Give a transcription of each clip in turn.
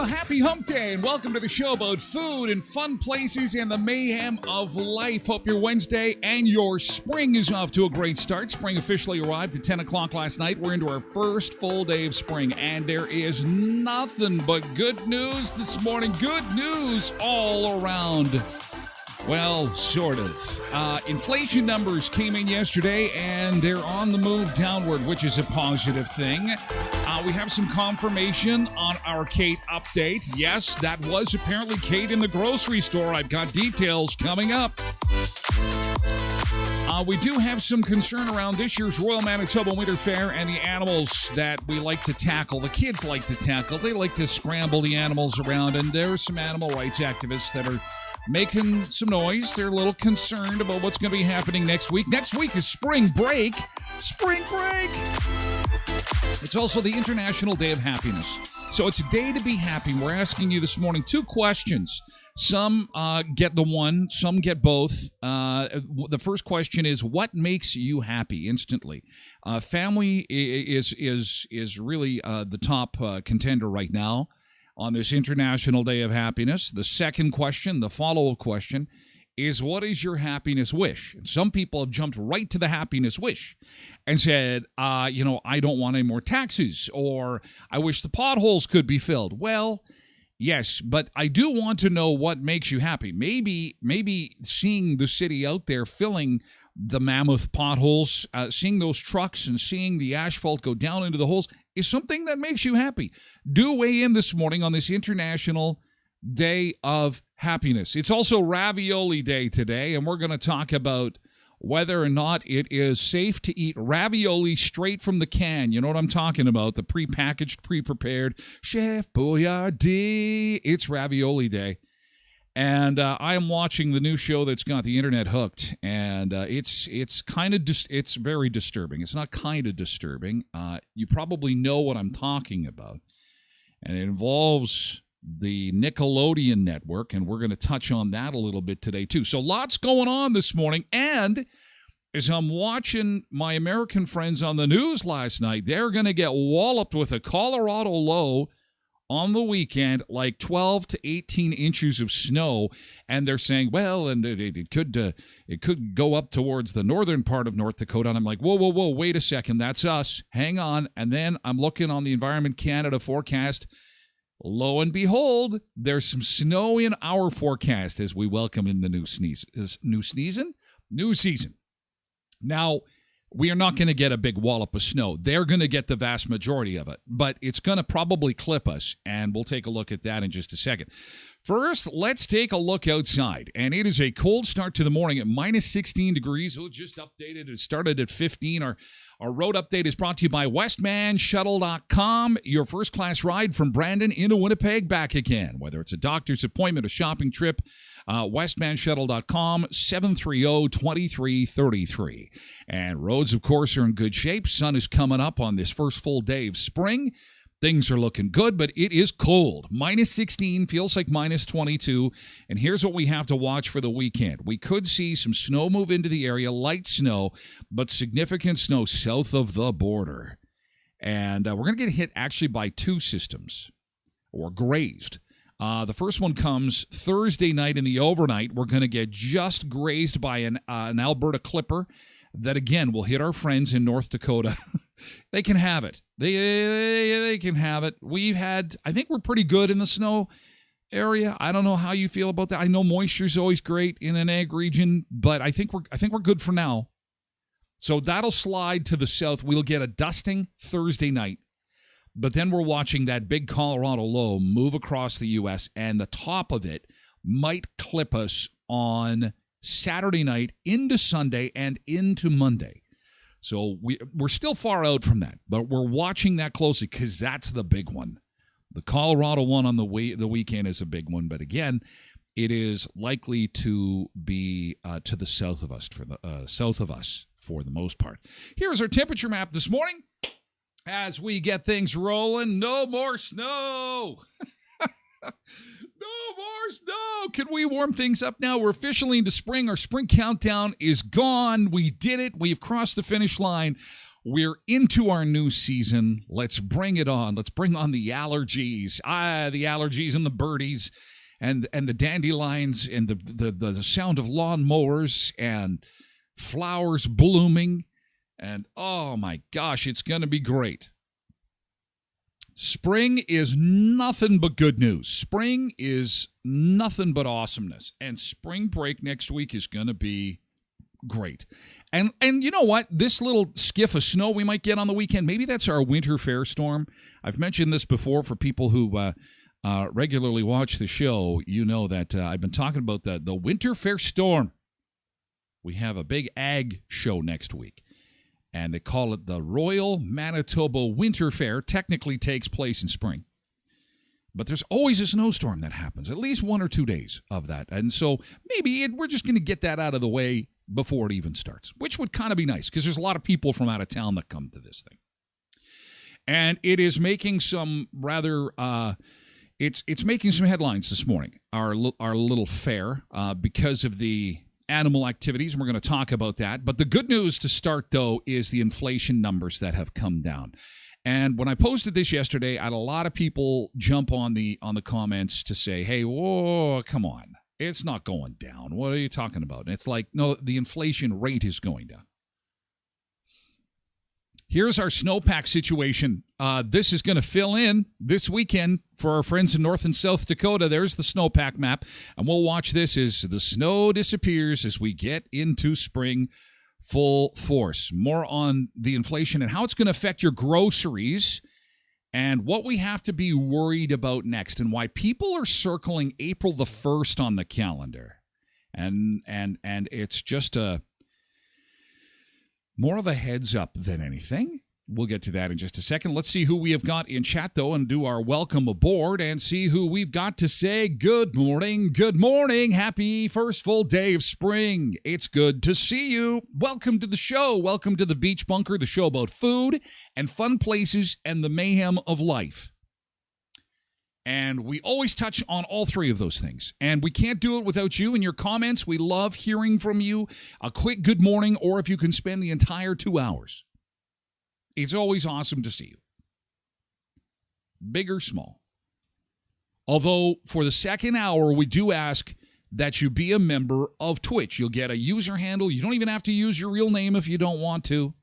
Happy Hump Day, and welcome to the show about food and fun places and the mayhem of life. Hope your Wednesday and your spring is off to a great start. Spring officially arrived at 10 o'clock last night. We're into our first full day of spring, and there is nothing but good news this morning. Good news all around. Well, sort of. Inflation numbers came in yesterday, and they're on the move downward, which is a positive thing. We have some confirmation on our Kate update. Yes, that was apparently Kate in the grocery store. I've got details coming up. We do have some concern around this year's Royal Manitoba Winter Fair and the animals that we like to tackle. The kids like to tackle. They like to scramble the animals around, and there are some animal rights activists that are making some noise. They're a little concerned about what's going to be happening next week. Next week is spring break. Spring break! It's also the International Day of Happiness. So it's a day to be happy. We're asking you this morning 2 questions. Some get the one, some get both. The first question is, what makes you happy instantly? Family is really the top contender right now on this International Day of Happiness. The second question, the follow-up question, is what is your happiness wish? And some people have jumped right to the happiness wish and said, I don't want any more taxes, or I wish the potholes could be filled. Well, yes, but I do want to know what makes you happy. Maybe seeing the city out there filling the mammoth potholes, seeing those trucks and seeing the asphalt go down into the holes is something that makes you happy. Do weigh in this morning on this International Day of Happiness. It's also Ravioli Day today, and we're going to talk about whether or not it is safe to eat ravioli straight from the can. You know what I'm talking about, the pre-packaged, pre-prepared. Chef Boyardee. It's Ravioli Day. And I am watching the new show that's got the internet hooked, and it's it's very disturbing. It's not kind of disturbing. You probably know what I'm talking about, and it involves the Nickelodeon network, and we're going to touch on that a little bit today too. So lots going on this morning, and as I'm watching my American friends on the news last night, they're going to get walloped with a Colorado low on the weekend, like 12 to 18 inches of snow, and they're saying, well, and it could go up towards the northern part of North Dakota, and I'm like, whoa, wait a second, that's us, hang on, and then I'm looking on the Environment Canada forecast, Lo and behold, there's some snow in our forecast as we welcome in the new season. Now, we are not going to get a big wallop of snow. They're going to get the vast majority of it, but it's going to probably clip us, and we'll take a look at that in just a second. First, let's take a look outside, and it is a cold start to the morning at minus 16 degrees. Oh, just updated. It started at 15. Our road update is brought to you by voicemanusa.com, your first-class ride from Brandon into Winnipeg back again. Whether it's a doctor's appointment, a shopping trip, voicemanusa.com, 730-2333. And roads, of course, are in good shape. Sun is coming up on this first full day of spring. Things are looking good, but it is cold. Minus 16, feels like minus 22. And here's what we have to watch for the weekend. We could see some snow move into the area, light snow, but significant snow south of the border. And we're going to get hit actually by two systems, or grazed. The first one comes Thursday night in the overnight. We're going to get just grazed by an Alberta clipper that, again, will hit our friends in North Dakota. They can have it. They can have it. I think we're pretty good in the snow area. I don't know how you feel about that. I know moisture's always great in an ag region, but I think we're good for now. So that'll slide to the south. We'll get a dusting Thursday night. But then we're watching that big Colorado low move across the U.S., and the top of it might clip us on Saturday night into Sunday and into Monday. So we're still far out from that, but we're watching that closely because that's the big one. The Colorado one on the weekend is a big one, but again, it is likely to be to the south of us for the most part. Here's our temperature map this morning. As we get things rolling, no more snow. No more snow. Can we warm things up now? We're officially into spring. Our spring countdown is gone. We did it. We've crossed the finish line. We're into our new season. Let's bring it on. Let's bring on the allergies. The allergies and the birdies and the dandelions and the sound of lawnmowers and flowers blooming. And oh my gosh, it's going to be great. Spring is nothing but good news. Spring is nothing but awesomeness. And spring break next week is going to be great. And you know what? This little skiff of snow we might get on the weekend, maybe that's our winter fair storm. I've mentioned this before for people who regularly watch the show. You know that I've been talking about the winter fair storm. We have a big ag show next week. And they call it the Royal Manitoba Winter Fair. Technically takes place in spring. But there's always a snowstorm that happens, at least 1 or 2 days of that. And so maybe we're just going to get that out of the way before it even starts, which would kind of be nice because there's a lot of people from out of town that come to this thing. And it is making some rather, it's making some headlines this morning, our little fair, because of the animal activities, and we're going to talk about that. But the good news to start, though, is the inflation numbers that have come down. And when I posted this yesterday, I had a lot of people jump on the comments to say, hey, whoa, come on. It's not going down. What are you talking about? And it's like, no, the inflation rate is going down. Here's our snowpack situation. This is going to fill in this weekend for our friends in North and South Dakota. There's the snowpack map, and we'll watch this as the snow disappears as we get into spring full force. More on the inflation and how it's going to affect your groceries and what we have to be worried about next and why people are circling April the 1st on the calendar. And it's just more of a heads up than anything. We'll get to that in just a second. Let's see who we have got in chat, though, and do our welcome aboard and see who we've got to say good morning. Good morning. Happy first full day of spring. It's good to see you. Welcome to the show. Welcome to the Beach Bunker, the show about food and fun places and the mayhem of life. And we always touch on all three of those things. And we can't do it without you and your comments. We love hearing from you. A quick good morning, or if you can spend the entire 2 hours. It's always awesome to see you. Big or small. Although, for the second hour, we do ask that you be a member of Twitch. You'll get a user handle. You don't even have to use your real name if you don't want to.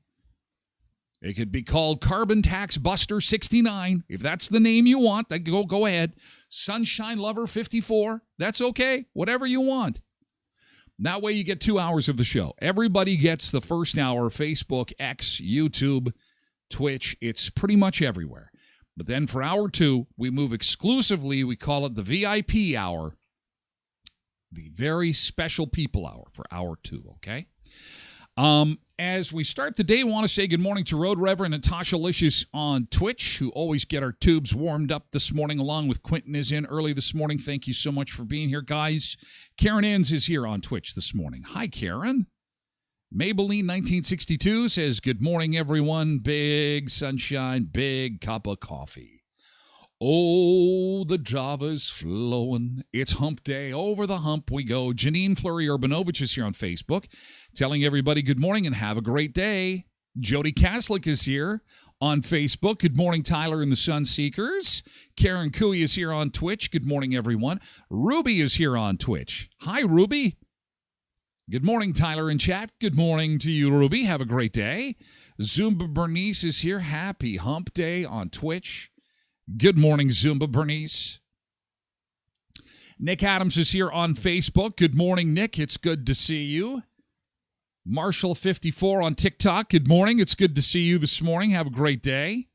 It could be called Carbon Tax Buster 69. If that's the name you want, then go ahead. Sunshine Lover 54. That's okay. Whatever you want. That way you get 2 hours of the show. Everybody gets the first hour, Facebook, X, YouTube, Twitch. It's pretty much everywhere. But then for hour 2, we move exclusively, we call it the VIP hour, the very special people hour for hour 2, okay? As we start the day, I want to say good morning to Road Reverend Natasha Licious on Twitch, who always get our tubes warmed up this morning, along with Quentin is in early this morning. Thank you so much for being here, guys. Karen Inns is here on Twitch this morning. Hi, Karen. Maybelline 1962 says, good morning, everyone. Big sunshine, big cup of coffee. Oh, the Java's flowing. It's hump day. Over the hump we go. Janine Fleury Urbanovich is here on Facebook, telling everybody good morning and have a great day. Jody Kaslik is here on Facebook. Good morning, Tyler and the Sunseekers. Karen Cooey is here on Twitch. Good morning, everyone. Ruby is here on Twitch. Hi, Ruby. Good morning, Tyler in chat. Good morning to you, Ruby. Have a great day. Zumba Bernice is here. Happy hump day on Twitch. Good morning, Zumba Bernice. Nick Adams is here on Facebook. Good morning, Nick. It's good to see you. Marshall54 on TikTok. Good morning. It's good to see you this morning. Have a great day.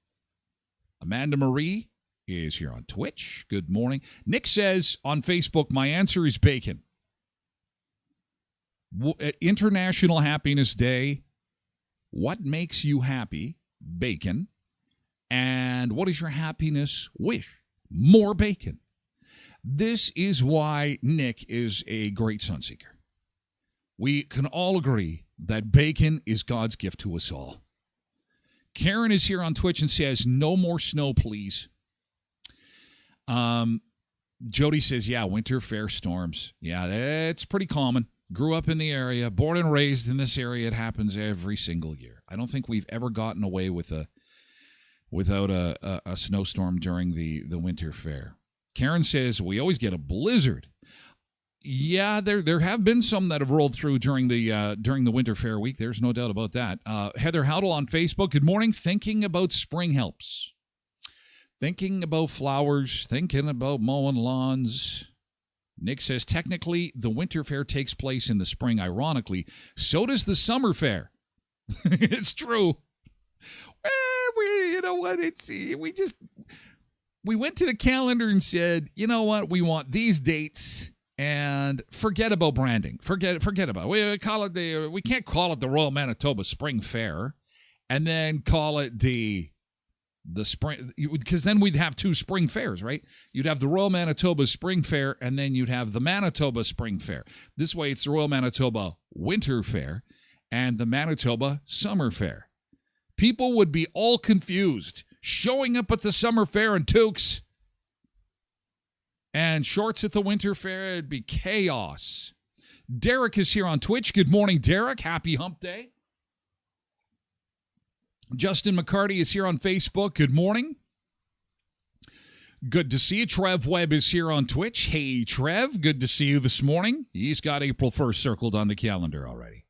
Amanda Marie is here on Twitch. Good morning. Nick says on Facebook, my answer is bacon. International Happiness Day. What makes you happy? Bacon. And what is your happiness wish? More bacon. This is why Nick is a great sunseeker. We can all agree that bacon is God's gift to us all. Karen is here on Twitch and says, no more snow, please. Jody says, yeah, winter fair storms. Yeah, that's pretty common. Grew up in the area, born and raised in this area. It happens every single year. I don't think we've ever gotten away without a snowstorm during the winter fair. Karen says, we always get a blizzard. Yeah, there have been some that have rolled through during the winter fair week. There's no doubt about that. Heather Howdle on Facebook. Good morning. Thinking about spring helps. Thinking about flowers. Thinking about mowing lawns. Nick says, technically, the winter fair takes place in the spring. Ironically, so does the summer fair. It's true. You know what? We went to the calendar and said, you know what? We want these dates and forget about branding. Forget about it. We can't call it the Royal Manitoba Spring Fair and then call it the spring, because then we'd have two spring fairs, right? You'd have the Royal Manitoba Spring Fair and then you'd have the Manitoba Spring Fair. This way it's the Royal Manitoba Winter Fair and the Manitoba Summer Fair. People would be all confused, showing up at the summer fair in toques and shorts at the winter fair. It'd be chaos. Derek is here on Twitch. Good morning, Derek. Happy hump day. Justin McCarty is here on Facebook. Good morning. Good to see you. Trev Webb is here on Twitch. Hey, Trev. Good to see you this morning. He's got April 1st circled on the calendar already.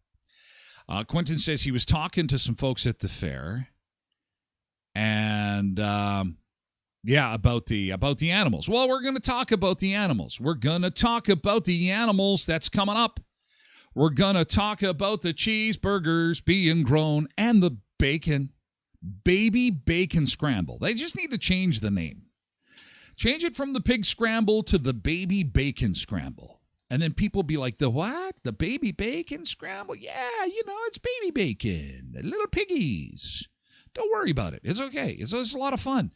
Quentin says he was talking to some folks at the fair, and about the animals. Well, we're going to talk about the animals. We're going to talk about the animals that's coming up. We're going to talk about the cheeseburgers being grown and the bacon, baby bacon scramble. They just need to change the name. Change it from the pig scramble to the baby bacon scramble. And then people be like, the what? The baby bacon scramble? Yeah, it's baby bacon. Little piggies. Don't worry about it. It's okay. It's a lot of fun.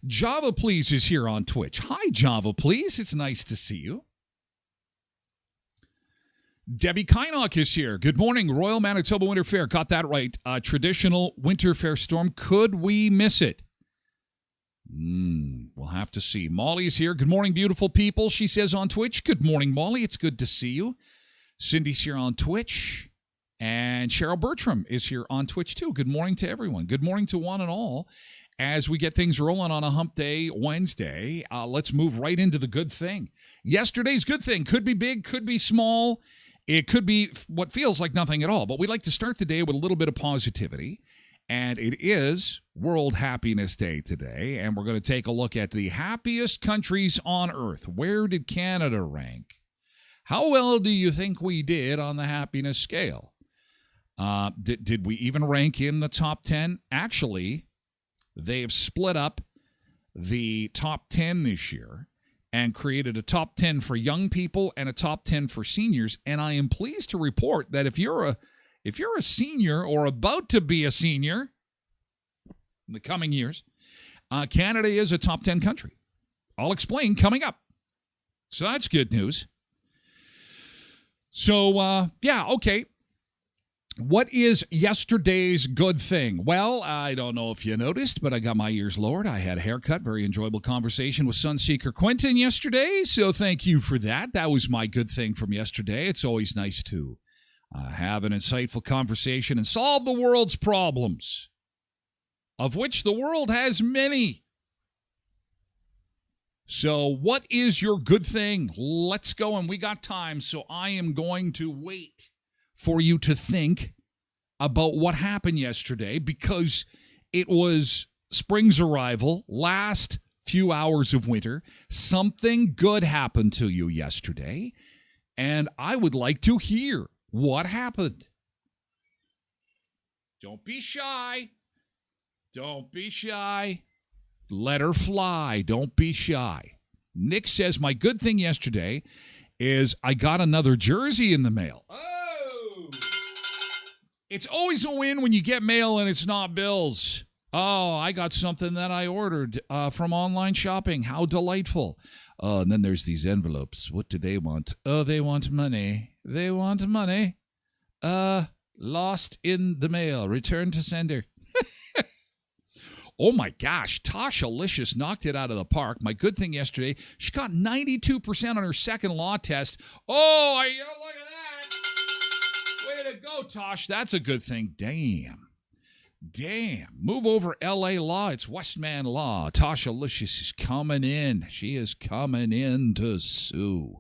Java Please is here on Twitch. Hi, Java Please. It's nice to see you. Debbie Kynock is here. Good morning. Royal Manitoba Winter Fair. Got that right. Traditional winter fair storm. Could we miss it? We'll have to see. Molly's here. Good morning, beautiful people. She says on Twitch. Good morning, Molly. It's good to see you. Cindy's here on Twitch. And Cheryl Bertram is here on Twitch, too. Good morning to everyone. Good morning to one and all. As we get things rolling on a hump day Wednesday, let's move right into the good thing. Yesterday's good thing could be big, could be small. It could be what feels like nothing at all. But we like to start the day with a little bit of positivity. And it is World Happiness Day today, and we're going to take a look at the happiest countries on Earth. Where did Canada rank? How well do you think we did on the happiness scale? Did we even rank in the top 10? Actually, they have split up the top 10 this year and created a top 10 for young people and a top 10 for seniors. And I am pleased to report that if you're a senior or about to be a senior in the coming years, Canada is a top 10 country. I'll explain coming up. So that's good news. So, okay. What is yesterday's good thing? Well, I don't know if you noticed, but I got my ears lowered. I had a haircut. Very enjoyable conversation with Sunseeker Quentin yesterday, so thank you for that. That was my good thing from yesterday. It's always nice to have an insightful conversation and solve the world's problems, of which the world has many. So what is your good thing? Let's go, and we got time, so I am going to wait for you to think about what happened yesterday, because it was spring's arrival, last few hours of winter. Something good happened to you yesterday, and I would like to hear what happened. Don't be shy. Don't be shy. Let her fly. Don't be shy. Nick says, my good thing yesterday is I got another jersey in the mail. Oh! It's always a win when you get mail and it's not bills. Oh, I got something that I ordered from online shopping. How delightful. And then there's these envelopes. What do they want? Oh, they want money. They want money. Lost in the mail. Return to sender. Oh my gosh, Tasha Licious knocked it out of the park. My good thing yesterday, she got 92% on her second law test. Oh, look at that. Way to go, Tosh. That's a good thing. Damn. Move over LA law. It's Westman law. Tasha Licious is coming in. She is coming in to sue.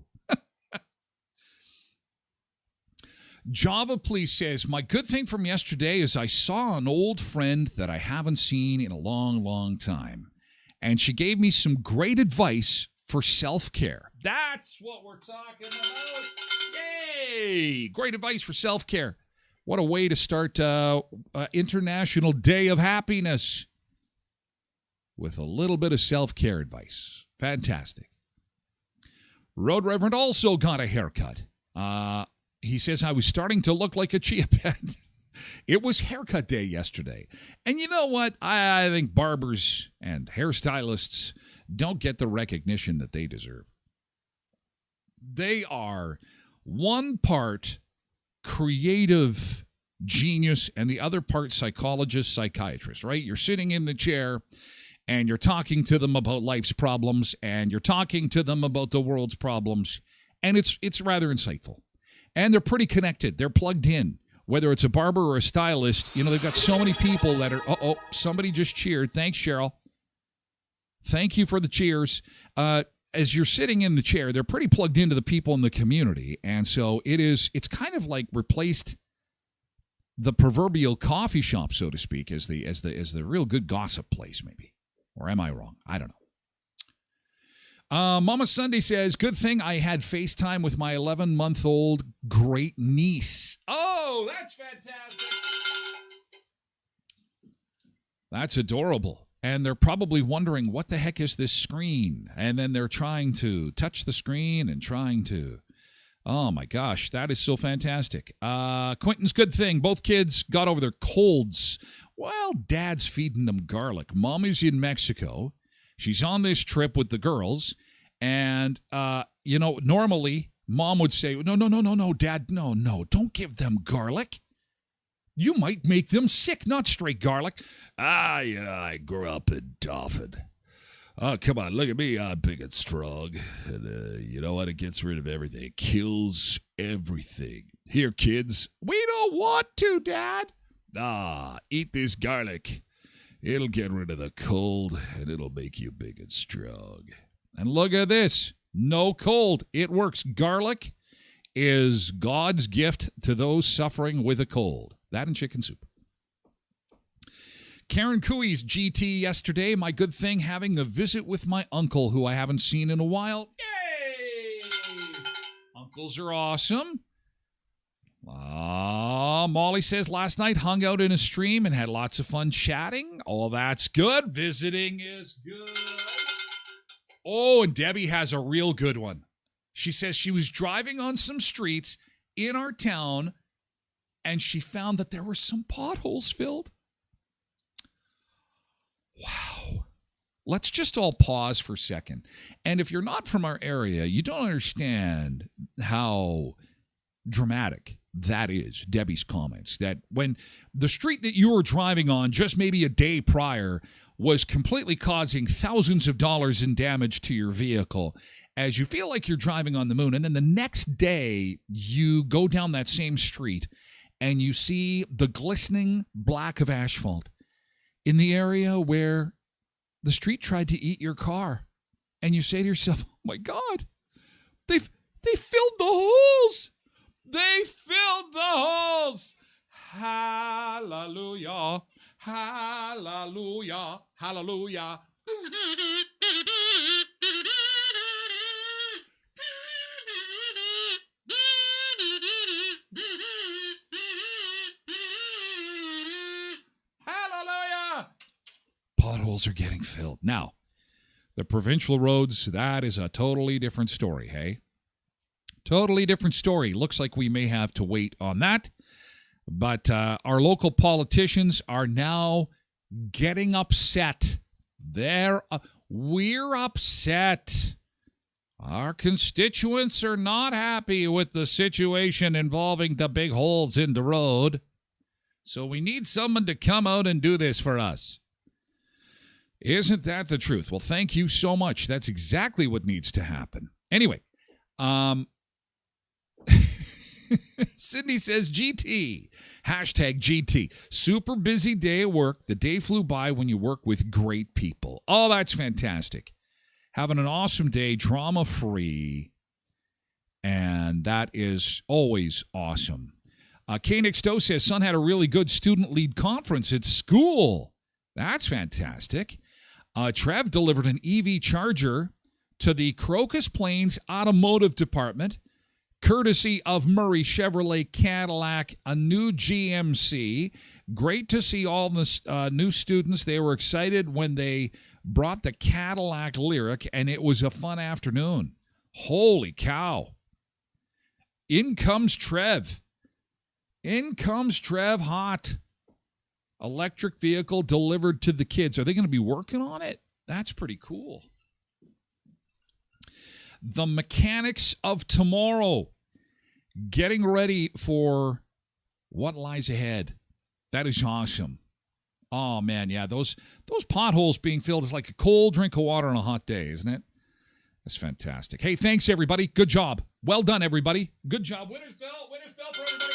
Java Please says, my good thing from yesterday is I saw an old friend that I haven't seen in a long, long time. And she gave me some great advice for self-care. That's what we're talking about. Yay! Great advice for self-care. What a way to start International Day of Happiness with a little bit of self-care advice. Fantastic. Road Reverend also got a haircut. He says, I was starting to look like a chia pet. It was haircut day yesterday. And you know what? I think barbers and hairstylists don't get the recognition that they deserve. They are one part creative genius and the other part psychologist, psychiatrist, right? You're sitting in the chair and you're talking to them about life's problems and you're talking to them about the world's problems. And it's rather insightful. And they're pretty connected. They're plugged in. Whether it's a barber or a stylist, they've got so many people that are, somebody just cheered. Thanks, Cheryl. Thank you for the cheers. As you're sitting in the chair, they're pretty plugged into the people in the community. And so it's kind of like replaced the proverbial coffee shop, so to speak, as the real good gossip place, maybe. Or am I wrong? I don't know. Mama Sunday says, good thing I had FaceTime with my 11-month-old great niece. Oh, that's fantastic. That's adorable. And they're probably wondering, what the heck is this screen? And then they're trying to touch the screen and trying to... Oh, my gosh, that is so fantastic. Quentin's good thing. Both kids got over their colds. Well, Dad's feeding them garlic. Mommy's in Mexico. She's on this trip with the girls, and, normally Mom would say, no, Dad, no, don't give them garlic. You might make them sick, not straight garlic. I grew up in Dauphin. Oh, come on, look at me, I'm big and strong. And you know what? It gets rid of everything. It kills everything. Here, kids, we don't want to, Dad. Eat this garlic. It'll get rid of the cold, and it'll make you big and strong. And look at this. No cold. It works. Garlic is God's gift to those suffering with a cold. That and chicken soup. Karen Cooey's GT yesterday. My good thing having a visit with my uncle, who I haven't seen in a while. Yay! Uncles are awesome. Molly says last night hung out in a stream and had lots of fun chatting. Oh, that's good. Visiting is good. Oh, and Debbie has a real good one. She says she was driving on some streets in our town and she found that there were some potholes filled. Wow. Let's just all pause for a second. And if you're not from our area, you don't understand how dramatic that is, Debbie's comments, that when the street that you were driving on just maybe a day prior was completely causing thousands of dollars in damage to your vehicle as you feel like you're driving on the moon. And then the next day you go down that same street and you see the glistening black of asphalt in the area where the street tried to eat your car. And you say to yourself, oh my God, they filled the holes. They filled the holes. Hallelujah. Hallelujah. Hallelujah. Hallelujah. Potholes are getting filled. Now, the provincial roads, that is a totally different story, hey? Totally different story. Looks like we may have to wait on that. But our local politicians are now getting upset. We're upset. Our constituents are not happy with the situation involving the big holes in the road. So we need someone to come out and do this for us. Isn't that the truth? Well, thank you so much. That's exactly what needs to happen. Anyway, Sydney says GT, hashtag GT. Super busy day at work. The day flew by when you work with great people. Oh, that's fantastic. Having an awesome day, drama-free, and that is always awesome. K-Nix Stowe says, son had a really good student-lead conference at school. That's fantastic. Trev delivered an EV charger to the Crocus Plains Automotive Department, courtesy of Murray Chevrolet Cadillac, a new GMC. Great to see all the new students. They were excited when they brought the Cadillac Lyric, and it was a fun afternoon. Holy cow. In comes Trev. In comes Trev hot. Electric vehicle delivered to the kids. Are they going to be working on it? That's pretty cool. The mechanics of tomorrow. Getting ready for what lies ahead. That is awesome. Oh, man, yeah, those potholes being filled is like a cold drink of water on a hot day, isn't it? That's fantastic. Hey, thanks, everybody. Good job. Well done, everybody. Good job. Winner's bell for everybody.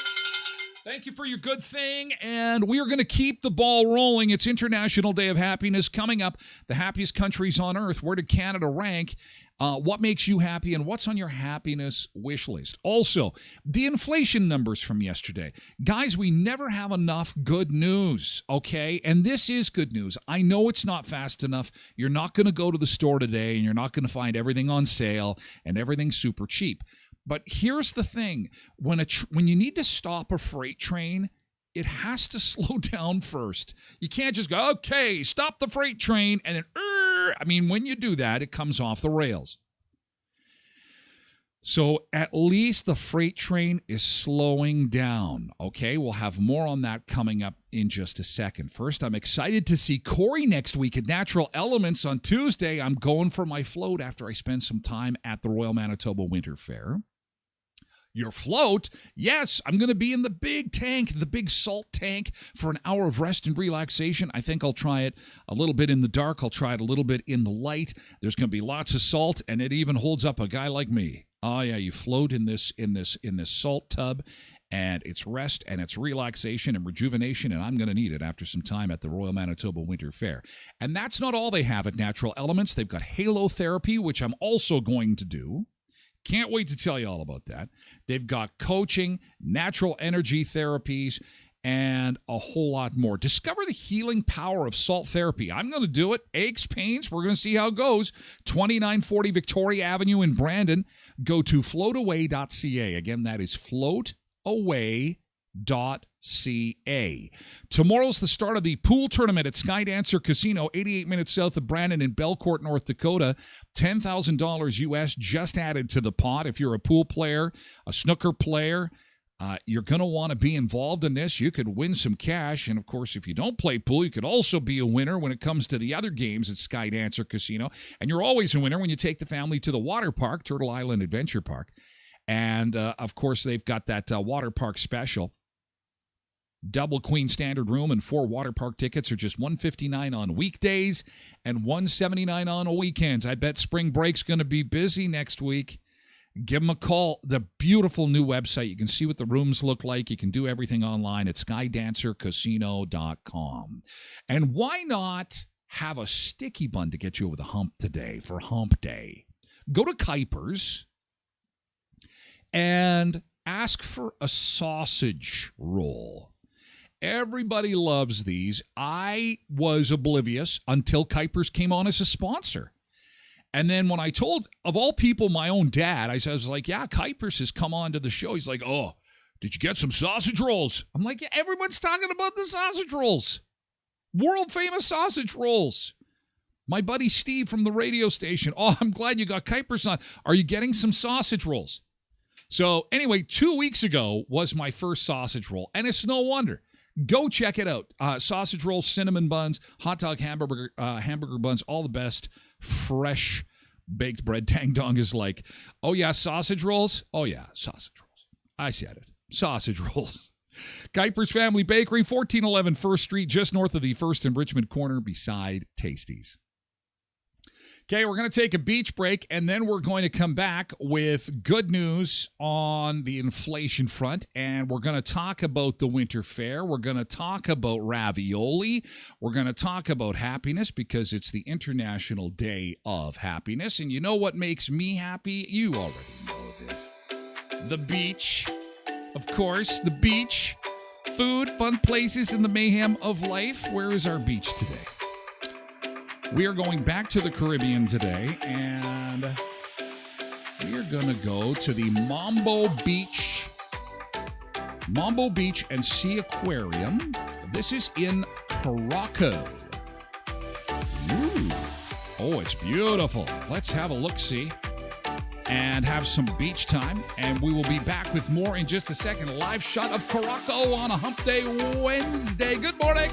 Thank you for your good thing, and we are going to keep the ball rolling. It's International Day of Happiness coming up. The happiest countries on earth. Where did Canada rank? What makes you happy, and what's on your happiness wish list? Also, the inflation numbers from yesterday. Guys, we never have enough good news, okay? And this is good news. I know it's not fast enough. You're not going to go to the store today, and you're not going to find everything on sale and everything super cheap. But here's the thing. When you need to stop a freight train, it has to slow down first. You can't just go, okay, stop the freight train, and then, when you do that, it comes off the rails. So at least the freight train is slowing down, okay? We'll have more on that coming up in just a second. First, I'm excited to see Corey next week at Natural Elements on Tuesday. I'm going for my float after I spend some time at the Royal Manitoba Winter Fair. Your float? Yes, I'm going to be in the big tank, the big salt tank, for an hour of rest and relaxation. I think I'll try it a little bit in the dark. I'll try it a little bit in the light. There's going to be lots of salt, and it even holds up a guy like me. Oh yeah, you float in this salt tub, and it's rest and it's relaxation and rejuvenation, and I'm going to need it after some time at the Royal Manitoba Winter Fair. And that's not all they have at Natural Elements. They've got halotherapy, which I'm also going to do. Can't wait to tell you all about that. They've got coaching, natural energy therapies, and a whole lot more. Discover the healing power of salt therapy. I'm going to do it. Aches, pains, we're going to see how it goes. 2940 Victoria Avenue in Brandon. Go to floataway.ca. Again, that is floataway.ca. Tomorrow's the start of the pool tournament at Skydancer Casino, 88 minutes south of Brandon in Belcourt, North Dakota. $10,000 US just added to the pot. If you're a pool player, a snooker player, you're going to want to be involved in this. You could win some cash. And, of course, if you don't play pool, you could also be a winner when it comes to the other games at Skydancer Casino. And you're always a winner when you take the family to the water park, Turtle Island Adventure Park. And, of course, they've got that water park special. Double queen standard room and 4 water park tickets are just $159 on weekdays and $179 on weekends. I bet spring break's going to be busy next week. Give them a call. The beautiful new website. You can see what the rooms look like. You can do everything online at skydancercasino.com. And why not have a sticky bun to get you over the hump today for hump day? Go to Kuiper's and ask for a sausage roll. Everybody loves these. I was oblivious until Kuiper's came on as a sponsor. And then when I told, of all people, my own dad, I was like, yeah, Kuiper's has come on to the show. He's like, oh, did you get some sausage rolls? I'm like, yeah, everyone's talking about the sausage rolls. World famous sausage rolls. My buddy Steve from the radio station. Oh, I'm glad you got Kuiper's on. Are you getting some sausage rolls? So anyway, 2 weeks ago was my first sausage roll. And it's no wonder. Go check it out. Sausage rolls, cinnamon buns, hot dog hamburger buns, all the best. Fresh baked bread. Dang Dong is like, oh yeah, sausage rolls? Oh yeah, sausage rolls. I said it. Sausage rolls. Kuiper's Family Bakery, 1411 First Street, just north of the First and Richmond corner beside Tasties. Okay, we're going to take a beach break, and then we're going to come back with good news on the inflation front, and we're going to talk about the winter fair. We're going to talk about ravioli. We're going to talk about happiness because it's the International Day of Happiness, and you know what makes me happy? You already know this. The beach. Of course, the beach. Food, fun places, and the mayhem of life. Where is our beach today? We are going back to the Caribbean today, and we are going to go to the Mambo Beach and Sea Aquarium. This is in Caraco. Ooh. Oh, it's beautiful. Let's have a look-see and have some beach time, and we will be back with more in just a second. A live shot of Caraco on a Hump Day Wednesday. Good morning.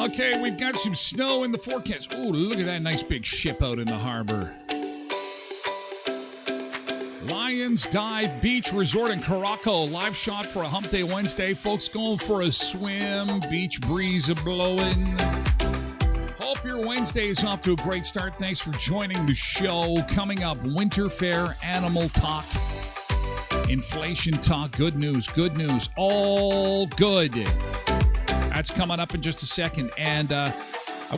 Okay, we've got some snow in the forecast. Oh, look at that nice big ship out in the harbor. Lions Dive Beach Resort in Caraco. Live shot for a Hump Day Wednesday. Folks going for a swim. Beach breeze blowing. Hope your Wednesday is off to a great start. Thanks for joining the show. Coming up, Winter Fair Animal Talk. Inflation talk. Good news. Good news. All good. That's coming up in just a second. And I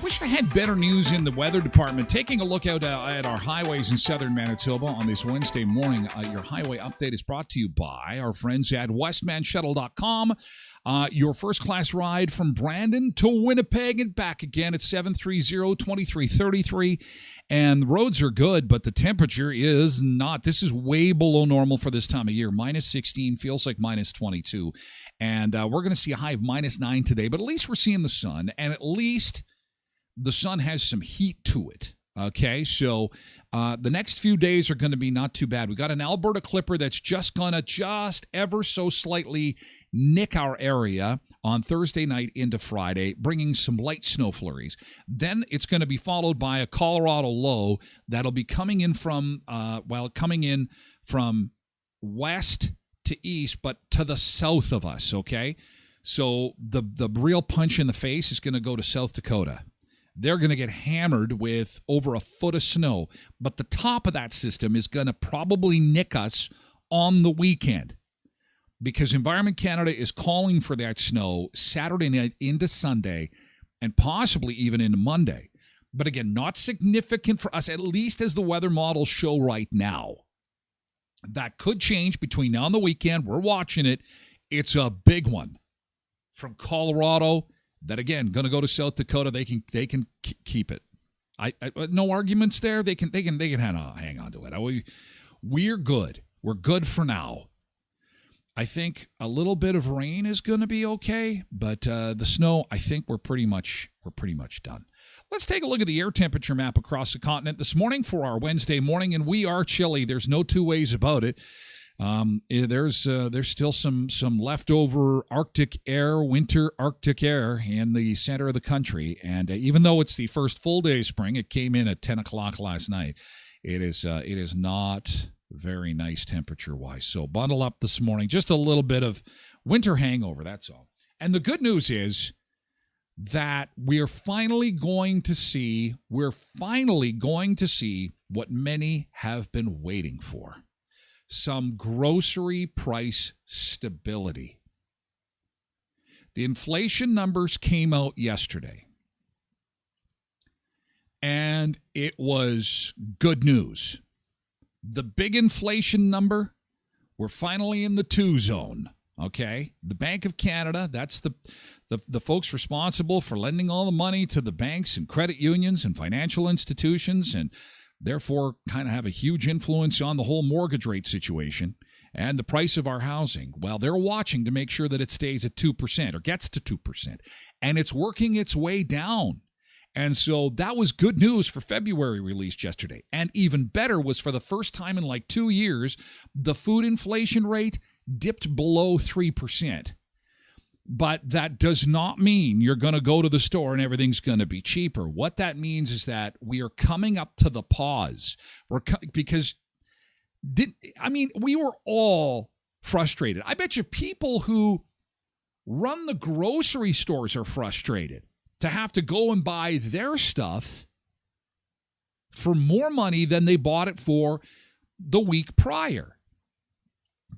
wish I had better news in the weather department. Taking a look out at our highways in southern Manitoba on this Wednesday morning. Your highway update is brought to you by our friends at voicemanusa.com. Your first-class ride from Brandon to Winnipeg and back again at 730-2333. And the roads are good, but the temperature is not. This is way below normal for this time of year. Minus 16, feels like minus 22. And we're going to see a high of minus 9 today, but at least we're seeing the sun, and at least the sun has some heat to it. Okay, so the next few days are going to be not too bad. We got an Alberta clipper that's just going to just ever so slightly nick our area on Thursday night into Friday, bringing some light snow flurries. Then it's going to be followed by a Colorado low that'll be coming in from west to east, but to the south of us. Okay, so the real punch in the face is going to go to South Dakota. They're going to get hammered with over a foot of snow. But the top of that system is going to probably nick us on the weekend because Environment Canada is calling for that snow Saturday night into Sunday and possibly even into Monday. But again, not significant for us, at least as the weather models show right now. That could change between now and the weekend. We're watching it. It's a big one. From Colorado, that again, going to go to South Dakota. They can keep it. I no arguments there. They can hang on to it. We're good. We're good for now. I think a little bit of rain is going to be okay, but the snow, I think we're pretty much done. Let's take a look at the air temperature map across the continent this morning for our Wednesday morning, and we are chilly. There's no two ways about it. There's still some leftover Arctic air, winter Arctic air in the center of the country. And even though it's the first full day of spring, it came in at 10 o'clock last night. It is not very nice temperature-wise. So bundle up this morning. Just a little bit of winter hangover, that's all. And the good news is that we're finally going to see what many have been waiting for. Some grocery price stability. The inflation numbers came out yesterday, and it was good news. The big inflation number, we're finally in the 2 zone, okay? The Bank of Canada, that's the folks responsible for lending all the money to the banks and credit unions and financial institutions and therefore kind of have a huge influence on the whole mortgage rate situation and the price of our housing. Well, they're watching to make sure that it stays at 2% or gets to 2%, and it's working its way down. And so that was good news for February released yesterday. And even better was for the first time in like 2 years, the food inflation rate dipped below 3%. But that does not mean you're going to go to the store and everything's going to be cheaper. What that means is that we are coming up to the pause. We were all frustrated. I bet you people who run the grocery stores are frustrated to have to go and buy their stuff for more money than they bought it for the week prior.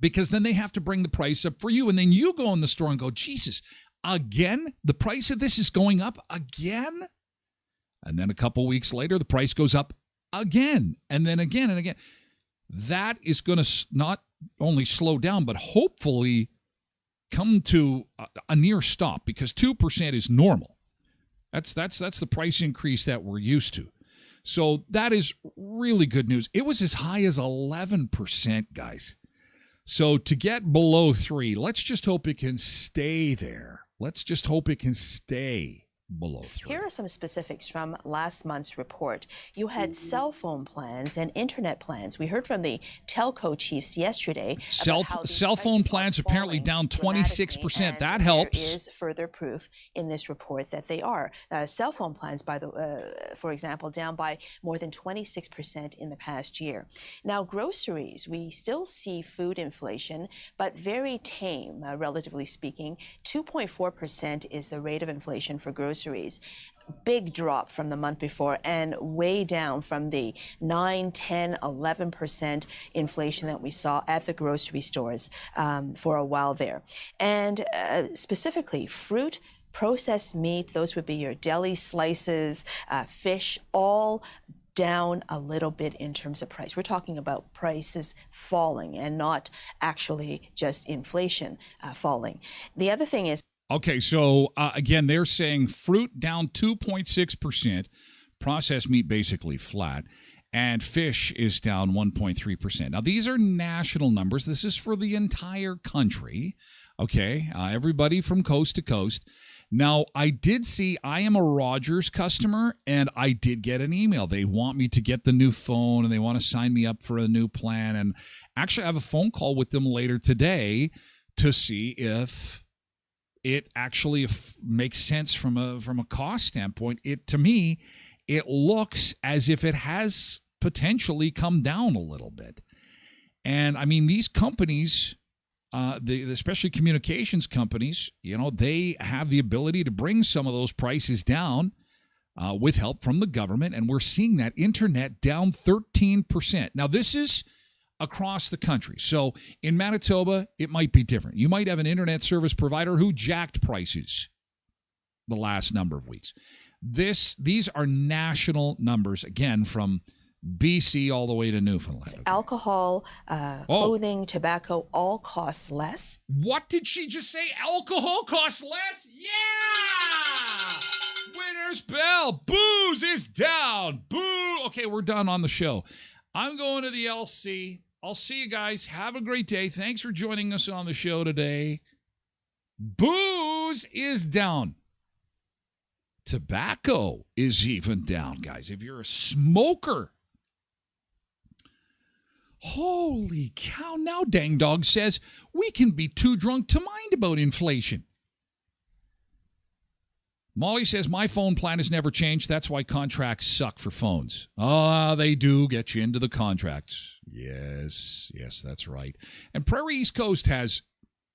Because then they have to bring the price up for you. And then you go in the store and go, Jesus, again? The price of this is going up again? And then a couple weeks later, the price goes up again. And then again and again. That is going to not only slow down, but hopefully come to a near stop. Because 2% is normal. That's the price increase that we're used to. So that is really good news. It was as high as 11%, guys. So to get below 3, let's just hope it can stay there. Let's just hope it can stay below 3. Here are some specifics from last month's report. You had cell phone plans and internet plans. We heard from the telco chiefs yesterday. Cell phone plans apparently down 26%. That helps. There is further proof in this report that they are. Cell phone plans, for example, down by more than 26% in the past year. Now, groceries, we still see food inflation, but very tame, relatively speaking. 2.4% is the rate of inflation for groceries. Big drop from the month before and way down from the 9, 10, 11% inflation that we saw at the grocery stores for a while there. And specifically, fruit, processed meat, those would be your deli slices, fish, all down a little bit in terms of price. We're talking about prices falling and not actually just inflation falling. The other thing is, okay, so again, they're saying fruit down 2.6%, processed meat basically flat, and fish is down 1.3%. Now, these are national numbers. This is for the entire country, okay? Everybody from coast to coast. Now, I did see, I am a Rogers customer, and I did get an email. They want me to get the new phone, and they want to sign me up for a new plan. And actually, I have a phone call with them later today to see if it actually makes sense from a cost standpoint. To me, it looks as if it has potentially come down a little bit. And I mean, these companies, especially communications companies, they have the ability to bring some of those prices down with help from the government. And we're seeing that internet down 13%. Now, this is across the country. So in Manitoba, it might be different. You might have an internet service provider who jacked prices the last number of weeks. These are national numbers, again, from BC all the way to Newfoundland. Okay. Alcohol, clothing, tobacco, all costs less. What did she just say? Alcohol costs less? Yeah! Winner's bell. Booze is down. Boo. Okay, we're done on the show. I'm going to the LC. I'll see you guys. Have a great day. Thanks for joining us on the show today. Booze is down. Tobacco is even down, guys. If you're a smoker. Holy cow. Now Dang Dog says we can be too drunk to mind about inflation. Molly says, my phone plan has never changed. That's why contracts suck for phones. They do get you into the contracts. Yes, that's right. And Prairie East Coast has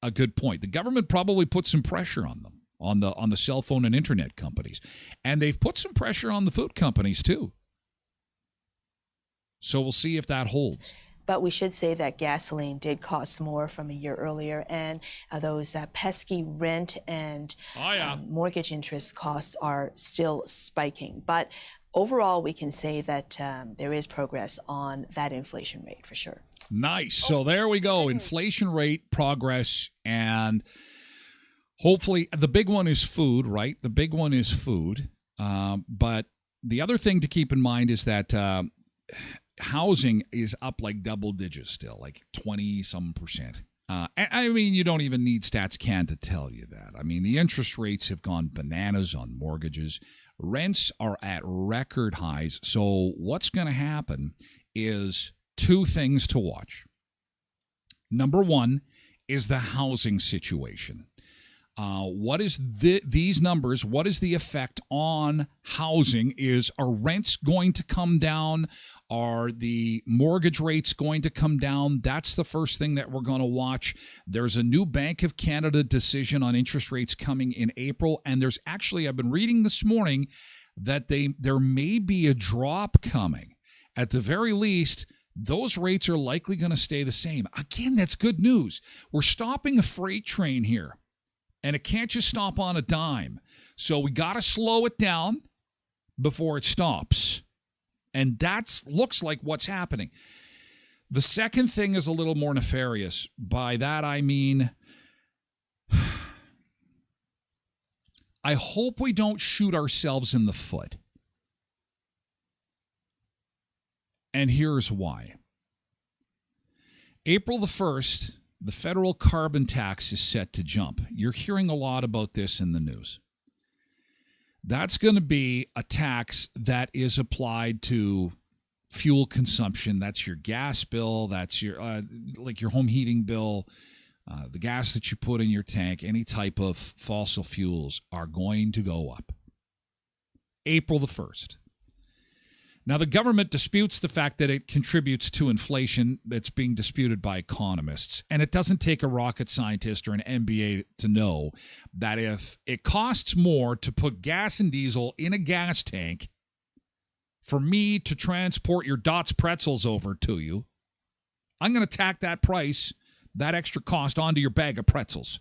a good point. The government probably put some pressure on them, on the cell phone and internet companies. And they've put some pressure on the food companies, too. So we'll see if that holds. But we should say that gasoline did cost more from a year earlier, and those pesky rent and mortgage interest costs are still spiking. But overall, we can say that there is progress on that inflation rate for sure. Nice. So there we go. Inflation rate, progress, and hopefully the big one is food, right? The big one is food. But the other thing to keep in mind is that housing is up like double digits still, like 20-some%. I mean, you don't even need StatsCan to tell you that. I mean, the interest rates have gone bananas on mortgages. Rents are at record highs. So what's going to happen is two things to watch. Number one is the housing situation. What is these numbers? What is the effect on housing? Are rents going to come down? Are the mortgage rates going to come down? That's the first thing that we're going to watch. There's a new Bank of Canada decision on interest rates coming in April, and there's actually, I've been reading this morning that there may be a drop coming. At the very least, those rates are likely going to stay the same. Again, that's good news. We're stopping a freight train here. And it can't just stop on a dime. So we got to slow it down before it stops. And that looks like what's happening. The second thing is a little more nefarious. By that, I mean, I hope we don't shoot ourselves in the foot. And here's why. April the 1st, the federal carbon tax is set to jump. You're hearing a lot about this in the news. That's going to be a tax that is applied to fuel consumption. That's your gas bill. That's your like your home heating bill. The gas that you put in your tank, any type of fossil fuels are going to go up. April the 1st. Now, the government disputes the fact that it contributes to inflation. That's being disputed by economists. And it doesn't take a rocket scientist or an MBA to know that if it costs more to put gas and diesel in a gas tank for me to transport your Dots pretzels over to you, I'm going to tack that price, that extra cost, onto your bag of pretzels.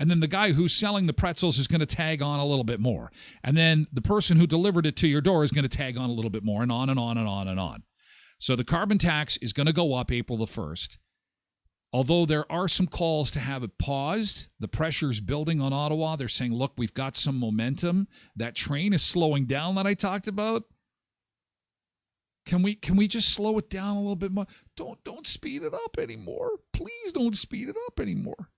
And then the guy who's selling the pretzels is going to tag on a little bit more. And then the person who delivered it to your door is going to tag on a little bit more, and on and on and on and on. So the carbon tax is going to go up April the 1st. Although there are some calls to have it paused, the pressure's building on Ottawa. They're saying, look, we've got some momentum. That train is slowing down that I talked about. Can we just slow it down a little bit more? Don't speed it up anymore. Please don't speed it up anymore.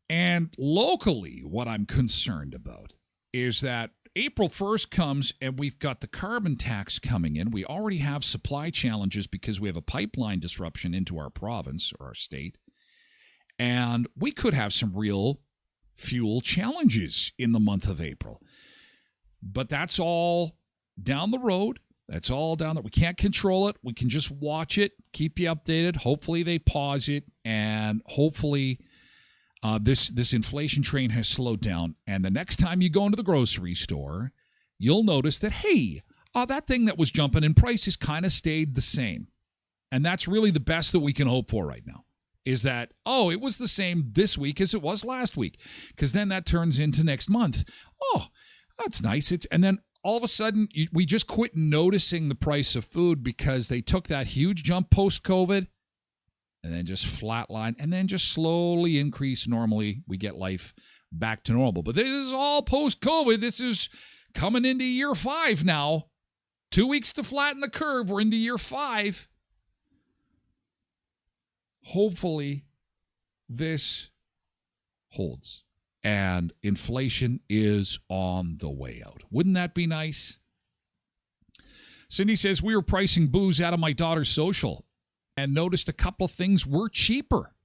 And locally, what I'm concerned about is that April 1st comes and we've got the carbon tax coming in. We already have supply challenges because we have a pipeline disruption into our province or our state. And we could have some real fuel challenges in the month of April. But that's all down the road. That's all down there. We can't control it. We can just watch it, keep you updated. Hopefully they pause it, and hopefully this inflation train has slowed down. And the next time you go into the grocery store, you'll notice that, hey, that thing that was jumping in price has kind of stayed the same. And that's really the best that we can hope for right now, is that, it was the same this week as it was last week. Because then that turns into next month. Oh, that's nice. And then all of a sudden, we just quit noticing the price of food because they took that huge jump post-COVID and then just flatline and then just slowly increase. Normally, we get life back to normal. But this is all post-COVID. This is coming into year 5 now. 2 weeks to flatten the curve. We're into year 5. Hopefully, this holds. And inflation is on the way out. Wouldn't that be nice? Cindy says, we were pricing booze out of my daughter's social and noticed a couple of things were cheaper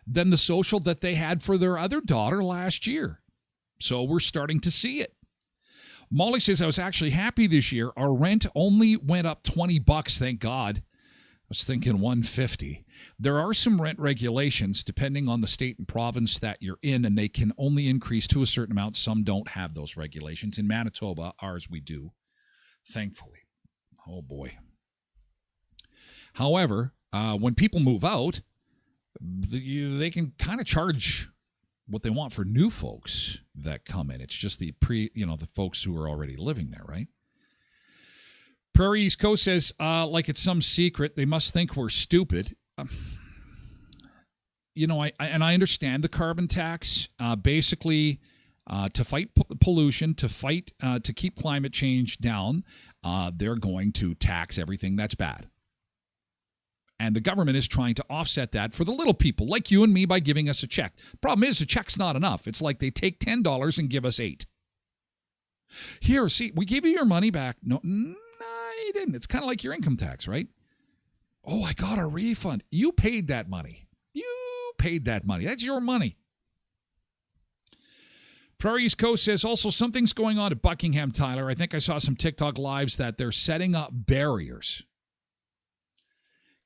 than the social that they had for their other daughter last year. So we're starting to see it. Molly says, I was actually happy this year. Our rent only went up $20, thank God. I was thinking $150. There are some rent regulations depending on the state and province that you're in, and they can only increase to a certain amount. Some don't have those regulations. In Manitoba, ours we do, thankfully. Oh, boy. However, when people move out, they can kind of charge what they want for new folks that come in. It's just the folks who are already living there, right? Prairie East Coast says, like it's some secret, they must think we're stupid. I understand the carbon tax. Basically, to fight pollution, to keep climate change down, they're going to tax everything that's bad. And the government is trying to offset that for the little people, like you and me, by giving us a check. Problem is, the check's not enough. It's like they take $10 and give us $8. Here, see, we gave you your money back. No, you didn't. It's kind of like your income tax, right? Oh, I got a refund. You paid that money. That's your money. Prairie East Coast says also something's going on at Buckingham, Tyler. I think I saw some TikTok lives that they're setting up barriers.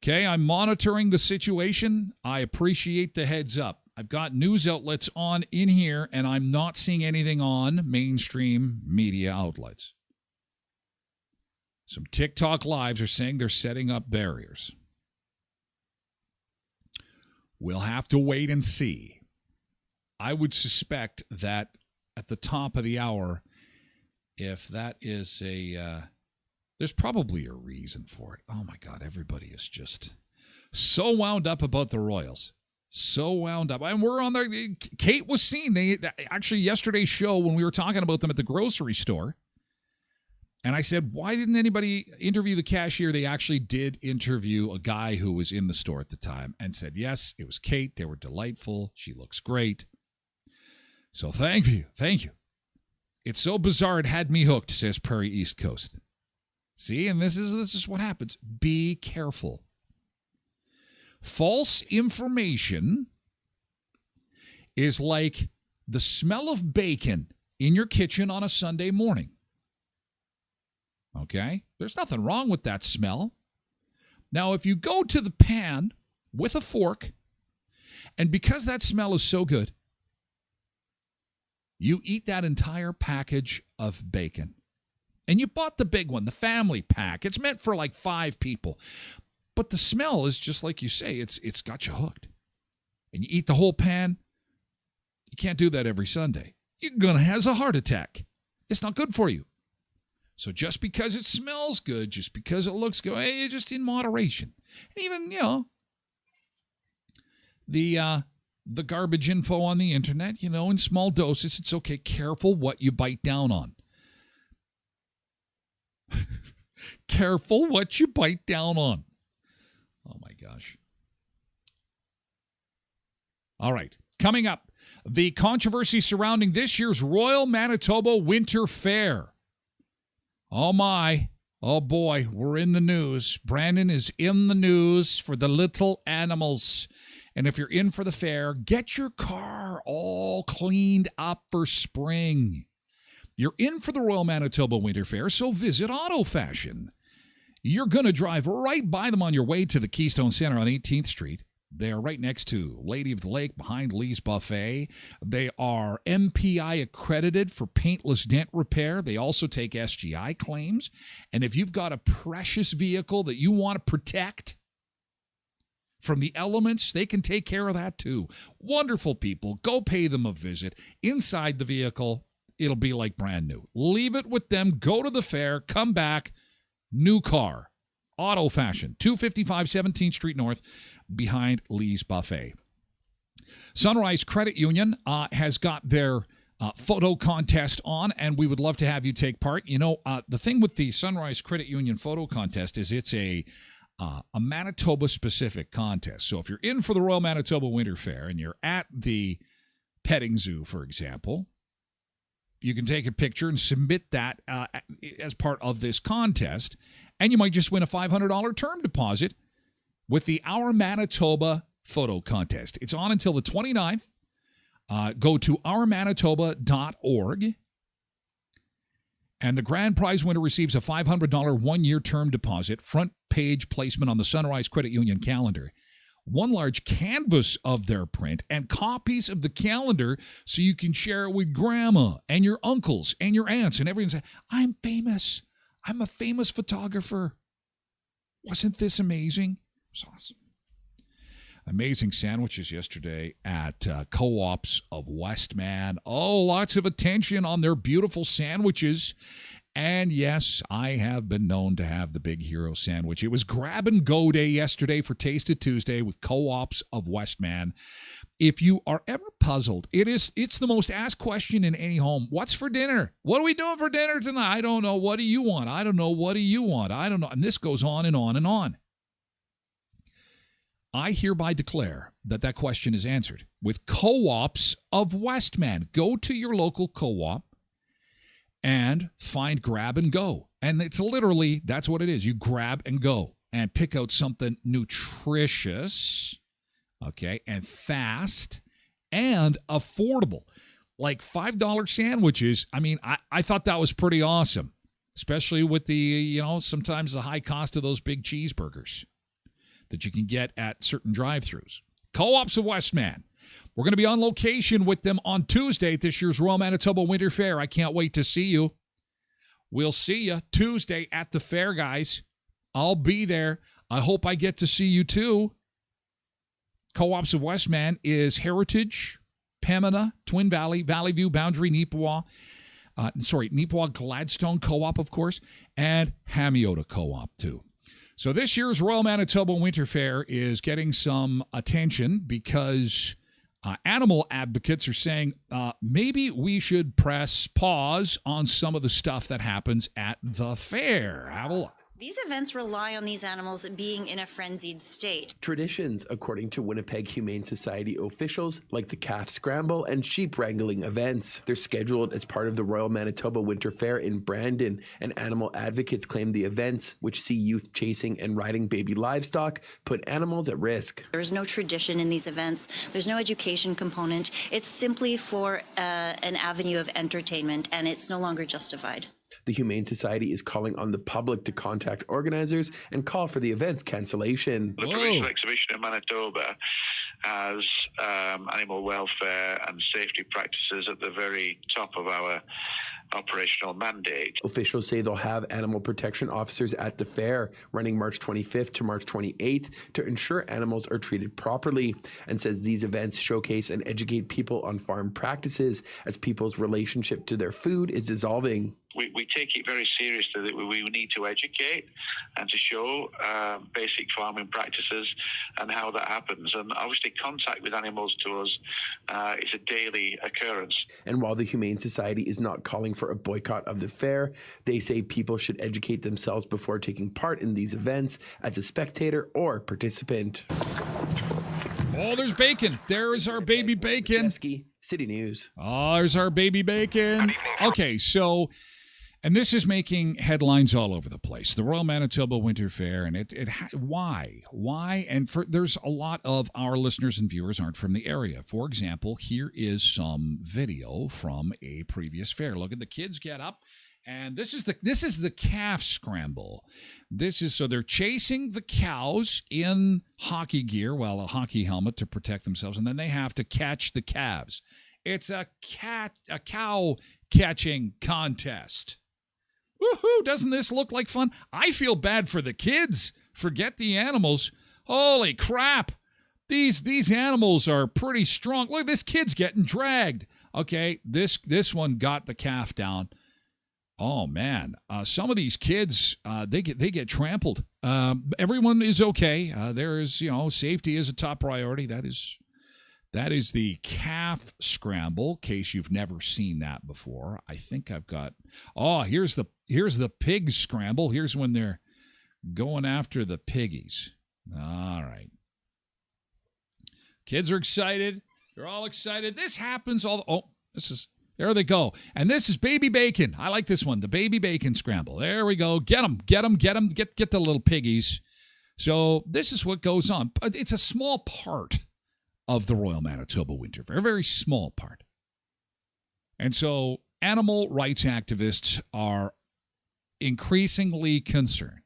Okay, I'm monitoring the situation. I appreciate the heads up. I've got news outlets on in here, and I'm not seeing anything on mainstream media outlets. Some TikTok lives are saying they're setting up barriers. We'll have to wait and see. I would suspect that at the top of the hour, if that is there's probably a reason for it. Oh, my God, everybody is just so wound up about the Royals. So wound up. And we're on there. Kate was seen. Actually, yesterday's show, when we were talking about them at the grocery store, and I said, why didn't anybody interview the cashier? They actually did interview a guy who was in the store at the time and said, yes, it was Kate. They were delightful. She looks great. So thank you. It's so bizarre it had me hooked, says Prairie East Coast. See, and this is what happens. Be careful. False information is like the smell of bacon in your kitchen on a Sunday morning. Okay? There's nothing wrong with that smell. Now, if you go to the pan with a fork, and because that smell is so good, you eat that entire package of bacon. And you bought the big one, the family pack. It's meant for like 5 people. But the smell is just like you say, it's got you hooked. And you eat the whole pan. You can't do that every Sunday. You're going to have a heart attack. It's not good for you. So just because it smells good, just because it looks good, hey, just in moderation. And even, the garbage info on the internet, in small doses, it's okay. Careful what you bite down on. Careful what you bite down on. Oh, my gosh. All right. Coming up, the controversy surrounding this year's Royal Manitoba Winter Fair. Oh, my. Oh, boy. We're in the news. Brandon is in the news for the little animals. And if you're in for the fair, get your car all cleaned up for spring. You're in for the Royal Manitoba Winter Fair, so visit Auto Fashion. You're going to drive right by them on your way to the Keystone Center on 18th Street. They are right next to Lady of the Lake behind Lee's Buffet. They are MPI accredited for paintless dent repair. They also take SGI claims. And if you've got a precious vehicle that you want to protect from the elements, they can take care of that too. Wonderful people. Go pay them a visit. Inside the vehicle, it'll be like brand new. Leave it with them. Go to the fair. Come back. New car. Auto Fashion. 255 17th Street North behind Lee's Buffet. Sunrise Credit Union has got their photo contest on, and we would love to have you take part. The thing with the Sunrise Credit Union photo contest is it's a Manitoba-specific contest. So if you're in for the Royal Manitoba Winter Fair and you're at the petting zoo, for example, you can take a picture and submit that as part of this contest, and you might just win a $500 term deposit with the Our Manitoba photo contest. It's on until the 29th. Go to ourmanitoba.org. And the grand prize winner receives a $500 one-year term deposit, front page placement on the Sunrise Credit Union calendar, one large canvas of their print, and copies of the calendar so you can share it with grandma and your uncles and your aunts and everyone say, I'm famous. I'm a famous photographer. Wasn't this amazing? It was awesome. Amazing sandwiches yesterday at Co-ops of Westman. Oh, lots of attention on their beautiful sandwiches. And yes, I have been known to have the Big Hero sandwich. It was grab and go day yesterday for Taste It Tuesday with Co-ops of Westman. If you are ever puzzled, it's the most asked question in any home. What's for dinner? What are we doing for dinner tonight? I don't know. What do you want? I don't know. What do you want? I don't know. And this goes on and on and on. I hereby declare that question is answered with Co-ops of Westman. Go to your local co-op and find grab and go. And it's literally, that's what it is. You grab and go and pick out something nutritious, okay, and fast and affordable. Like $5 sandwiches. I mean, I thought that was pretty awesome, especially with the, sometimes the high cost of those big cheeseburgers that you can get at certain drive-thrus. Co-ops of Westman. We're going to be on location with them on Tuesday at this year's Royal Manitoba Winter Fair. I can't wait to see you. We'll see you Tuesday at the fair, guys. I'll be there. I hope I get to see you too. Co-ops of Westman is Heritage, Pembina, Twin Valley, Valley View, Boundary, Neepawa, Neepawa Gladstone Co-op, of course, and Hamiota Co-op too. So this year's Royal Manitoba Winter Fair is getting some attention because animal advocates are saying maybe we should press pause on some of the stuff that happens at the fair. Have a look. These events rely on these animals being in a frenzied state. Traditions, according to Winnipeg Humane Society officials, like the calf scramble and sheep wrangling events. They're scheduled as part of the Royal Manitoba Winter Fair in Brandon, and animal advocates claim the events, which see youth chasing and riding baby livestock, put animals at risk. There's no tradition in these events. There's no education component. It's simply for an avenue of entertainment, and it's no longer justified. The Humane Society is calling on the public to contact organizers and call for the event's cancellation. The Provincial Exhibition in Manitoba has animal welfare and safety practices at the very top of our operational mandate. Officials say they'll have animal protection officers at the fair running March 25th to March 28th to ensure animals are treated properly, and says these events showcase and educate people on farm practices as people's relationship to their food is dissolving. We take it very seriously that we need to educate and to show basic farming practices and how that happens. And obviously contact with animals to us is a daily occurrence. And while the Humane Society is not calling for a boycott of the fair, they say people should educate themselves before taking part in these events as a spectator or participant. Oh, there's bacon. There is our baby bacon. City News. Oh, there's our baby bacon. Okay, so... And this is making headlines all over the place. The Royal Manitoba Winter Fair, and why? And there's a lot of our listeners and viewers aren't from the area. For example, here is some video from a previous fair. Look at the kids get up, and this is the calf scramble. So they're chasing the cows in hockey gear, well, a hockey helmet to protect themselves, and then they have to catch the calves. It's a cow catching contest. Woohoo! Doesn't this look like fun? I feel bad for the kids. Forget the animals. Holy crap. These animals are pretty strong. Look, this kid's getting dragged. Okay, this one got the calf down. Oh man, some of these kids they get trampled. Everyone is okay. There is, safety is a top priority. That is the calf scramble, in case you've never seen that before. I think I've got... Oh, here's the pig scramble. Here's when they're going after the piggies. All right. Kids are excited. They're all excited. This happens all... Oh, there they go. And this is baby bacon. I like this one, the baby bacon scramble. There we go. Get them. Get the little piggies. So this is what goes on. It's a small part of the Royal Manitoba Winter Fair, a very small part. And so animal rights activists are increasingly concerned.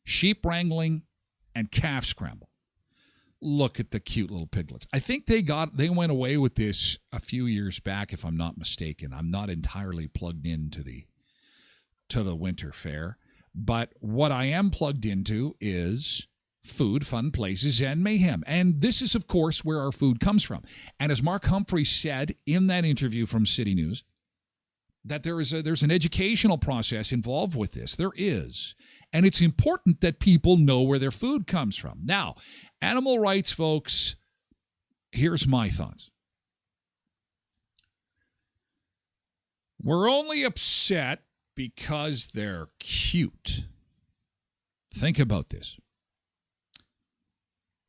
Sheep wrangling and calf scramble. Look at the cute little piglets. I think they went away with this a few years back, if I'm not mistaken. I'm not entirely plugged into the Winter Fair, but what I am plugged into is food, fun places, and mayhem. And this is, of course, where our food comes from. And as Mark Humphrey said in that interview from City News, that there's an educational process involved with this. There is. And it's important that people know where their food comes from. Now, animal rights folks, here's my thoughts. We're only upset because they're cute. Think about this.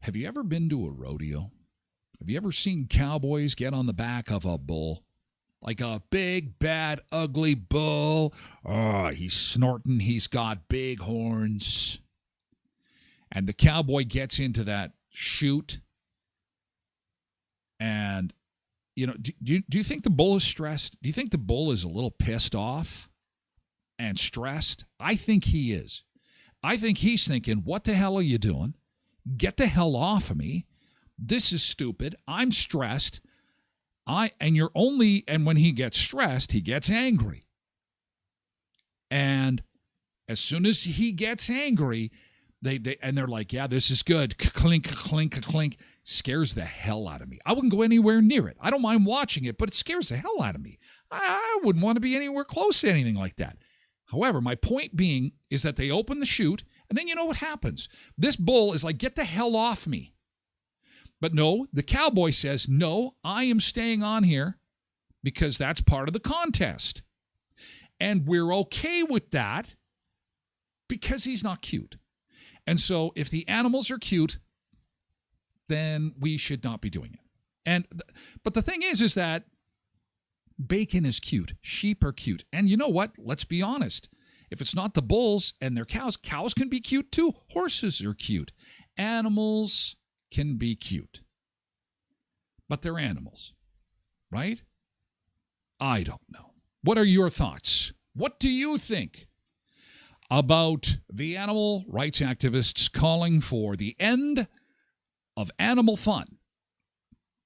Have you ever been to a rodeo? Have you ever seen cowboys get on the back of a bull? Like a big, bad, ugly bull. Oh, he's snorting. He's got big horns. And the cowboy gets into that chute. And, do you think the bull is stressed? Do you think the bull is a little pissed off and stressed? I think he is. I think he's thinking, what the hell are you doing? Get the hell off of me. This is stupid. I'm stressed. And when he gets stressed, he gets angry. And as soon as he gets angry, they're like, yeah, this is good. Clink, clink, clink. Scares the hell out of me. I wouldn't go anywhere near it. I don't mind watching it, but it scares the hell out of me. I wouldn't want to be anywhere close to anything like that. However, my point being is that they open the chute, and then you know what happens. This bull is like, get the hell off me. But no, the cowboy says, no, I am staying on here because that's part of the contest. And we're okay with that because he's not cute. And so if the animals are cute, then we should not be doing it. But the thing is that bacon is cute. Sheep are cute. And you know what? Let's be honest. If it's not the bulls and their cows can be cute too. Horses are cute. Animals can be cute. But they're animals, right? I don't know. What are your thoughts? What do you think about the animal rights activists calling for the end of animal fun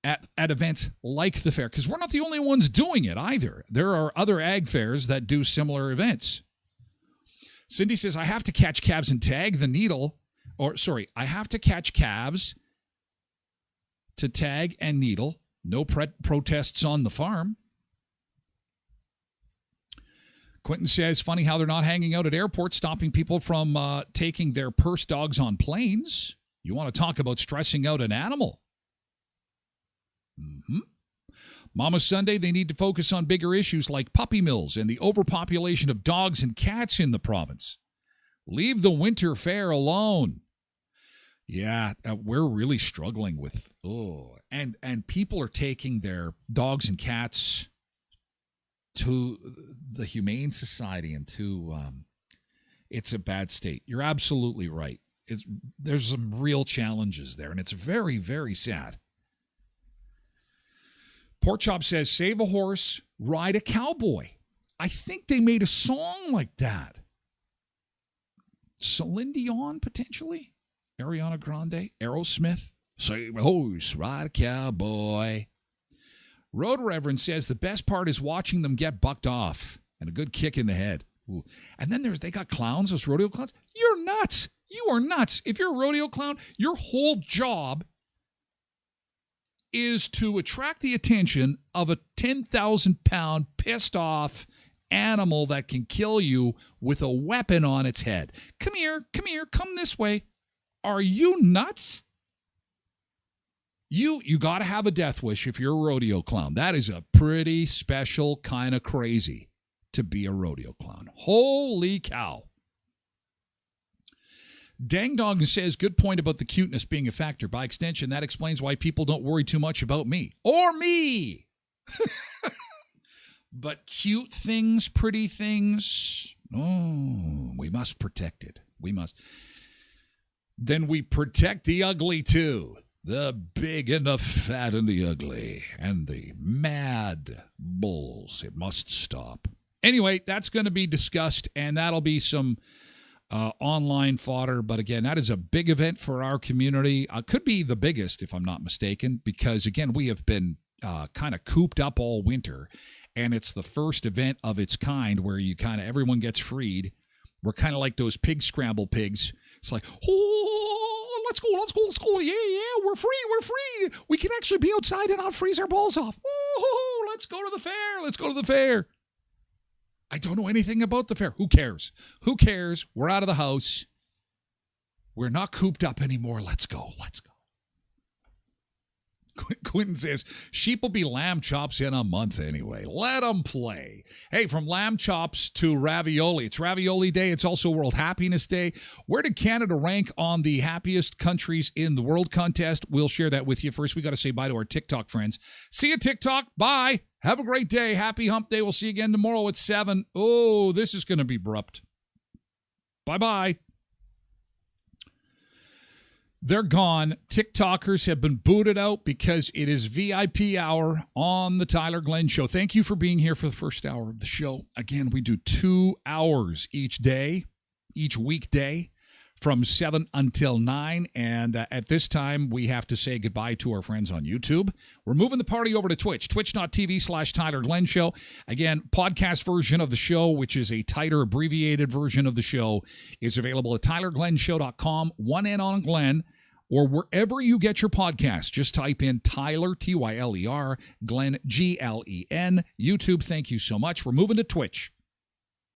at events like the fair? Because we're not the only ones doing it either. There are other ag fairs that do similar events. Cindy says, I have to catch calves and tag the needle. I have to catch calves to tag and needle. No protests on the farm. Quentin says, funny how they're not hanging out at airports, stopping people from taking their purse dogs on planes. You want to talk about stressing out an animal? Mama Sunday, they need to focus on bigger issues like puppy mills and the overpopulation of dogs and cats in the province. Leave the winter fair alone. Yeah, we're really struggling with, and people are taking their dogs and cats to the Humane Society and to, it's a bad state. You're absolutely right. There's some real challenges there, and it's very, very sad. Pork Chop says, save a horse, ride a cowboy. I think they made a song like that. Celine Dion, potentially? Ariana Grande? Aerosmith? Save a horse, ride a cowboy. Road Reverend says, the best part is watching them get bucked off and a good kick in the head. Ooh. And then they got clowns, those rodeo clowns. You're nuts. You are nuts. If you're a rodeo clown, your whole job is to attract the attention of a 10,000-pound pissed off animal that can kill you with a weapon on its head. Come here, come this way. Are you nuts? You got to have a death wish if you're a rodeo clown. That is a pretty special kind of crazy to be a rodeo clown. Holy cow. Dang Dog says, good point about the cuteness being a factor. By extension, that explains why people don't worry too much about me. Or me! But cute things, pretty things, we must protect it. We must. Then we protect the ugly too. The big and the fat and the ugly. And the mad bulls. It must stop. Anyway, that's going to be discussed, and that'll be some online fodder. But again, that is a big event for our community. Could be the biggest, if I'm not mistaken, because again, we have been kind of cooped up all winter, and it's the first event of its kind where you kind of everyone gets freed. We're kind of like those pig scramble pigs. It's like, let's go. Yeah, we're free. We can actually be outside and not freeze our balls off. Let's go to the fair. I don't know anything about the fair. Who cares? We're out of the house. We're not cooped up anymore. Let's go. Quentin says, sheep will be lamb chops in a month anyway. Let them play. Hey, from lamb chops to ravioli. It's Ravioli Day. It's also World Happiness Day. Where did Canada rank on the happiest countries in the world contest? We'll share that with you. First, we got to say bye to our TikTok friends. See you, TikTok. Bye. Have a great day. Happy hump day. We'll see you again tomorrow at 7. Oh, this is going to be abrupt. Bye-bye. They're gone. TikTokers have been booted out because it is VIP hour on the Tyler Glen Show. Thank you for being here for the first hour of the show. Again, we do 2 hours each weekday from 7 until 9. And at this time, we have to say goodbye to our friends on YouTube. We're moving the party over to Twitch, twitch.tv/Tyler Glen Show. Again, podcast version of the show, which is a tighter, abbreviated version of the show, is available at tylerglenshow.com, 1 N on Glen, or wherever you get your podcasts. Just type in Tyler, Tyler, Glen, Glen. YouTube, thank you so much. We're moving to Twitch.